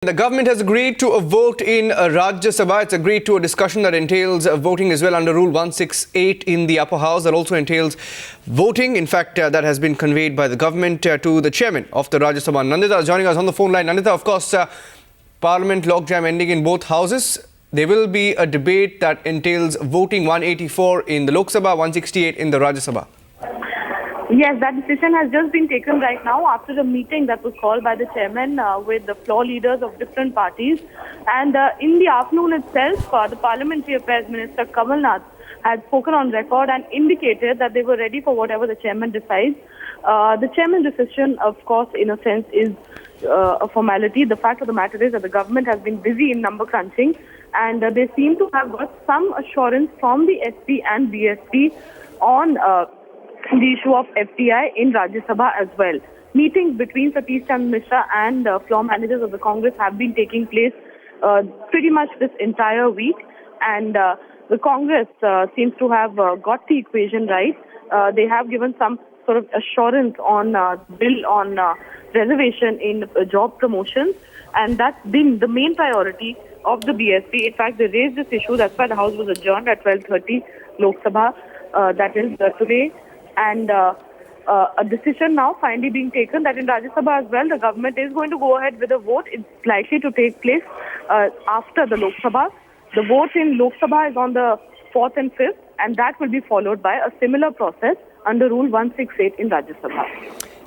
The government has agreed to a vote in Rajya Sabha. It's agreed to a discussion that entails voting as well under Rule 168 in the upper house. That also entails voting. In fact, that has been conveyed by the government to the chairman of the Rajya Sabha. Nandita is joining us on the phone line. Nandita, of course, Parliament logjam ending in both houses. There will be a debate that entails voting 184 in the Lok Sabha, 168 in the Rajya Sabha. Yes, that decision has just been taken right now after a meeting that was called by the chairman with the floor leaders of different parties. And in the afternoon itself, the Parliamentary Affairs Minister Kamal Nath had spoken on record and indicated that they were ready for whatever the chairman decides. The chairman's decision, of course, in a sense, is a formality. The fact of the matter is that the government has been busy in number crunching, and they seem to have got some assurance from the SP and BSP on the issue of FDI in Rajya Sabha as well. Meetings between Satish Chandra Mishra and floor managers of the Congress have been taking place pretty much this entire week, and the Congress seems to have got the equation right. They have given some sort of assurance on bill on reservation in job promotions, and that's been the main priority of the BSP. In fact, they raised this issue. That's why the House was adjourned at 12:30 Lok Sabha, that is today. And a decision now finally being taken that in Rajya Sabha as well, the government is going to go ahead with a vote. It's likely to take place after the Lok Sabha. The vote in Lok Sabha is on the 4th and 5th, and that will be followed by a similar process under Rule 168 in Rajya Sabha.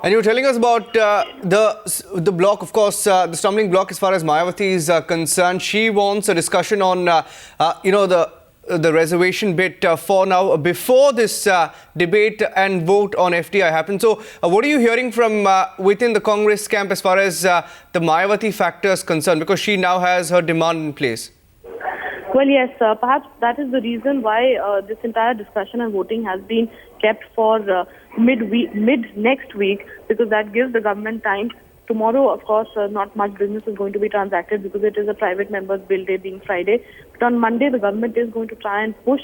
And you were telling us about the block, of course, the stumbling block as far as Mayawati is concerned. She wants a discussion on, the reservation bit for now, before this debate and vote on FDI happens. So what are you hearing from within the Congress camp as far as the Mayawati factor is concerned? Because she now has her demand in place. Well, yes, perhaps that is the reason why this entire discussion and voting has been kept for mid next week, because that gives the government time. Tomorrow, of course, not much business is going to be transacted because it is a private member's bill day being Friday. But on Monday, the government is going to try and push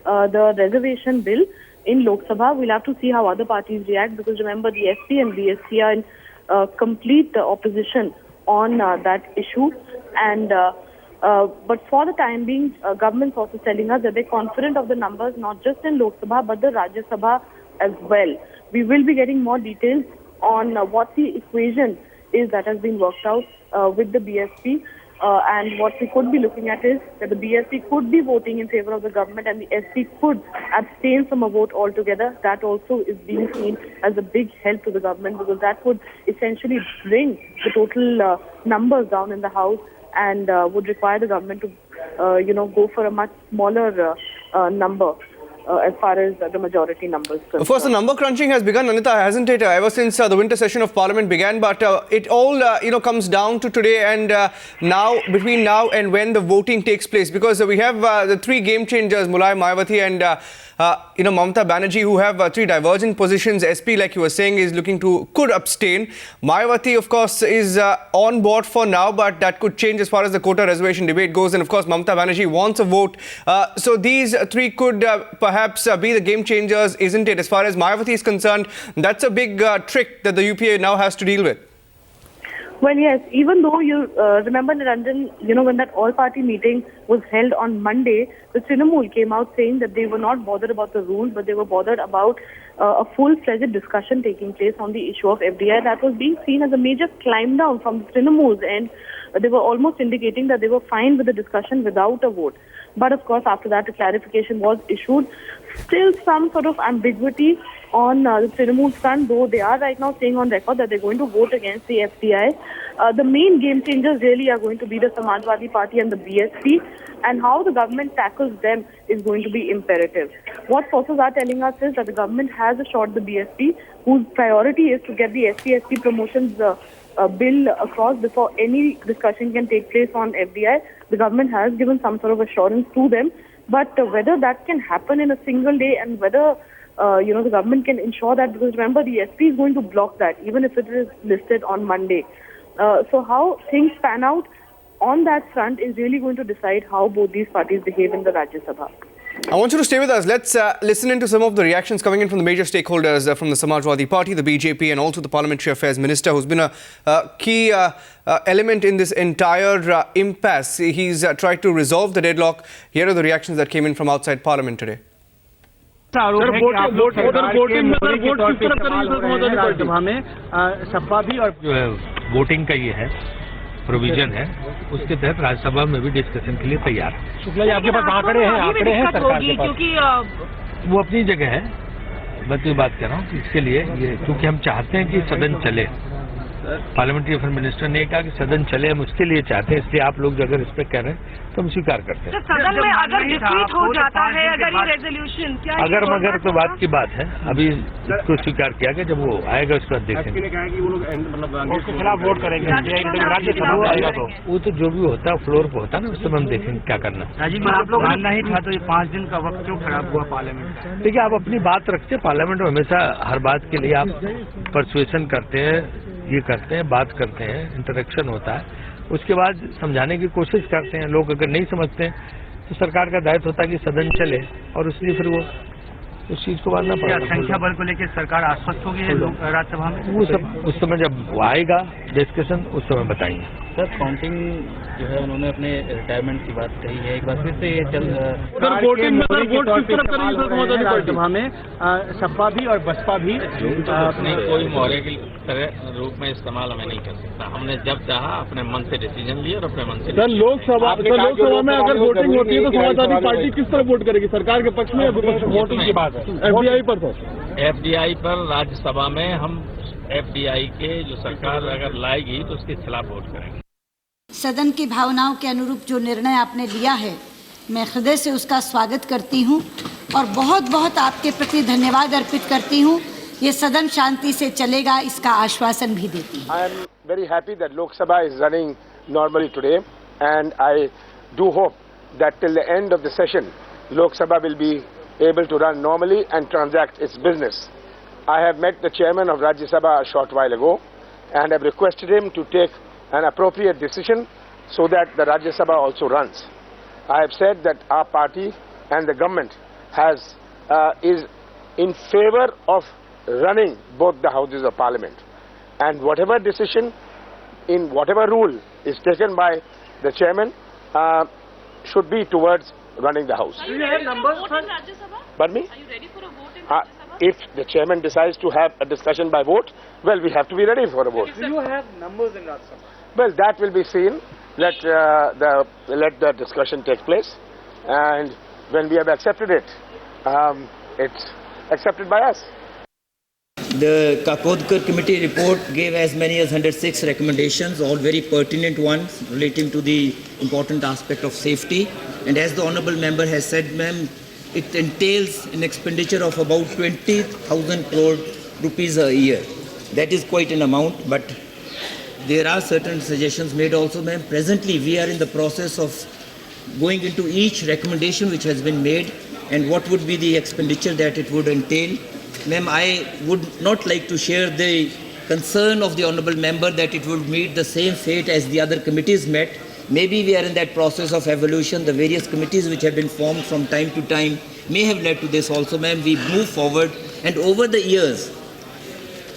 the reservation bill in Lok Sabha. We'll have to see how other parties react, because remember, the SP and BSP are in complete opposition on that issue. And but for the time being, government sources telling us that they're confident of the numbers, not just in Lok Sabha, but the Rajya Sabha as well. We will be getting more details on what the equation is that has been worked out with the BSP, and what we could be looking at is that the BSP could be voting in favor of the government and the SP could abstain from a vote altogether. That also is being seen as a big help to the government, because that would essentially bring the total numbers down in the House and would require the government to go for a much smaller number as far as the majority numbers concerned. Of course, the number crunching has begun, Anita, hasn't it? Ever since the winter session of Parliament began, but it all comes down to today and now, between now and when the voting takes place, because we have the three game changers, Mulayam, Mayawati and Mamata Banerjee, who have three divergent positions. SP, like you were saying, is could abstain. Mayawati, of course, is on board for now, but that could change as far as the quota reservation debate goes. And of course, Mamata Banerjee wants a vote. So these three could perhaps be the game changers, isn't it? As far as Mayawati is concerned, that's a big trick that the UPA now has to deal with. Well, yes, even though you remember, Niranjan, when that all-party meeting was held on Monday, the Trinamool came out saying that they were not bothered about the rules, but they were bothered about a full-fledged discussion taking place on the issue of FDI. That was being seen as a major climb down from the Trinamool's end. They were almost indicating that they were fine with the discussion without a vote. But of course, after that, a clarification was issued. Still some sort of ambiguity on the Trinamool front, though they are right now saying on record that they're going to vote against the FDI. The main game changers really are going to be the Samajwadi Party and the BSP, and how the government tackles them is going to be imperative. What sources are telling us is that the government has assured the BSP, whose priority is to get the SC/ST promotions bill across before any discussion can take place on FDI. The government has given some sort of assurance to them, but whether that can happen in a single day and whether the government can ensure that, because remember, the SP is going to block that even if it is listed on Monday. So how things pan out on that front is really going to decide how both these parties behave in the Rajya Sabha. I want you to stay with us. Let's listen into some of the reactions coming in from the major stakeholders from the Samajwadi Party, the BJP, and also the Parliamentary Affairs Minister, who's been a key element in this entire impasse. He's tried to resolve the deadlock. Here are the reactions that came in from outside Parliament today. Voting का ये है provision है, उसके तहत राज्यसभा में भी discussion के लिए तैयार है। शुक्ला जी, आपके पास आंकड़े हैं सरकार के पास? क्योंकि वो अपनी जगह है, मैं तो बात कर रहा हूँ इसके लिए ये, क्योंकि हम चाहते हैं कि सदन चले। पार्लियामेंट्री अफेयर मिनिस्टर ने कहा कि सदन चले, हम उसके लिए चाहते हैं, इसलिए आप लोग अगर इस पर कह रहे हैं तो हम स्वीकार करते हैं। सदन में अगर डिफीट हो जाता है, अगर ये रेजोल्यूशन अगर मगर तो बात की बात है, अभी इसको स्वीकार किया गया, जब वो आएगा उसके बाद देखेंगे। उसके खिलाफ वोट करेंगे राज्यसभा में आएगा तो वो तो जो भी होता है फ्लोर पे होता है ना, उस समय हम देखेंगे क्या करना। राजीव, आप लोग मानना ही था तो ये 5 दिन का वक्त क्यों खराब हुआ पार्लियामेंट? देखिए, आप अपनी बात रखते हैं पार्लियामेंट में, हमेशा हर बात के लिए आप परसुएशन करते हैं, ये करते हैं, बात करते हैं, इंटरेक्शन होता है, उसके बाद समझाने की कोशिश करते हैं। लोग अगर नहीं समझते हैं तो सरकार का दायित्व होता है कि सदन चले, और इसलिए फिर वो उस चीज को मानना पड़ेगा। संख्या बल को लेकर सरकार आश्वस्त होगी राज्यसभा में? वो सब उस समय जब वो आएगा डिस्कशन, उस समय बताएंगे। सर, काउंटिंग जो है उन्होंने अपने रिटायरमेंट की बात कही है, एक बार फिर से ये राज्यसभा में सपा भी और बसपा भी नहीं, कोई मोहरे की तरह रूप में इस्तेमाल हमें नहीं कर सकता। हमने जब चाहा अपने मन से डिसीजन लिए और अपने मन से। सर, लोकसभा में अगर वोटिंग होती है तो समाजवादी पार्टी किस तरह वोट करेगी, सरकार के पक्ष में या विपक्ष? वोटिंग की बात है एफडीआई पर तो एफडीआई पर राज्यसभा में हम एफडीआई के जो सरकार अगर लाएगी तो उसके खिलाफ वोट करेंगे। सदन की भावनाओं के अनुरूप जो निर्णय आपने लिया है, मैं हृदय से उसका स्वागत करती हूं और बहुत बहुत आपके प्रति धन्यवाद अर्पित करती हूं। ये सदन शांति से चलेगा, इसका आश्वासन भी देती हूं। I am very happy that Lok Sabha is running normally today, and I do hope that till the end of the session, Lok Sabha will be able to run normally and transact its business. I have met the chairman of Rajya Sabha a short while ago and have requested him to take an appropriate decision so that the Rajya Sabha also runs. I have said that our party and the government is in favor of running both the houses of parliament, and whatever decision in whatever rule is taken by the chairman should be towards running the house. Are you ready for a vote in Rajya Sabha? Pardon me? Are you ready for a vote in Rajya Sabha? If the chairman decides to have a discussion by vote, well, we have to be ready for a vote. Do you have numbers in Rajya Sabha? Well, that will be seen. Let the discussion take place, and when we have accepted it, it's accepted by us. The Kakodkar committee report gave as many as 106 recommendations, all very pertinent ones relating to the important aspect of safety. And as the honourable member has said, ma'am, it entails an expenditure of about 20,000 crore rupees a year. That is quite an amount, but there are certain suggestions made also, ma'am. Presently, we are in the process of going into each recommendation which has been made and what would be the expenditure that it would entail. Ma'am, I would not like to share the concern of the honourable member that it would meet the same fate as the other committees met. Maybe we are in that process of evolution. The various committees which have been formed from time to time may have led to this also, ma'am. We move forward, and over the years,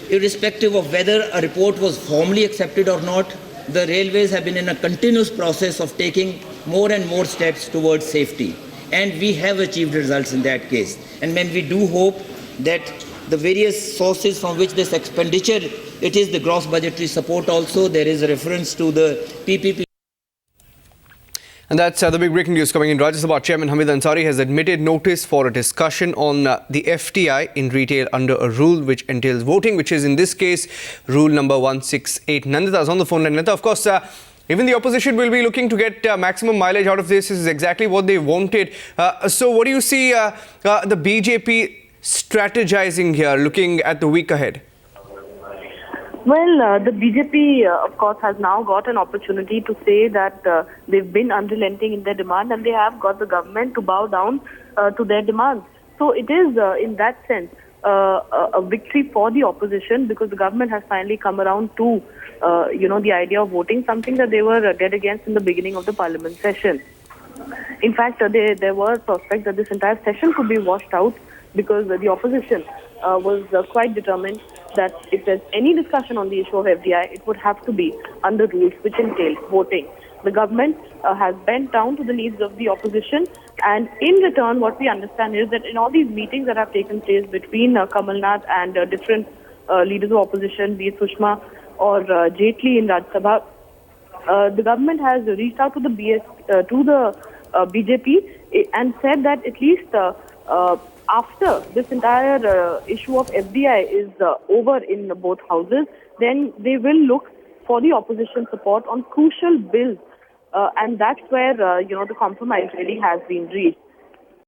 irrespective of whether a report was formally accepted or not, the railways have been in a continuous process of taking more and more steps towards safety. And we have achieved results in that case. And when we do hope that the various sources from which this expenditure, it is the gross budgetary support also, there is a reference to the PPP. And that's the big breaking news coming in. Rajya Sabha Chairman Hamid Ansari has admitted notice for a discussion on the FTI in retail under a rule which entails voting, which is in this case rule number 168. Nandita is on the phone line. Nandita, of course, even the opposition will be looking to get maximum mileage out of this. This is exactly what they wanted. So what do you see the BJP strategizing here, looking at the week ahead? Well, the BJP, of course, has now got an opportunity to say that they've been unrelenting in their demand and they have got the government to bow down to their demands. So it is, in that sense, a victory for the opposition because the government has finally come around to, the idea of voting, something that they were dead against in the beginning of the parliament session. In fact, there were prospects that this entire session could be washed out because the opposition was quite determined that if there's any discussion on the issue of FDI, it would have to be under rules which entail voting. The government has bent down to the needs of the opposition, and in return, what we understand is that in all these meetings that have taken place between Kamal Nath and different leaders of opposition, be it Sushma or Jaitley in Rajya Sabha, the government has reached out to the BJP and said that at least after this entire issue of FDI is over in both houses, then they will look for the opposition support on crucial bills, and that's where the compromise really has been reached.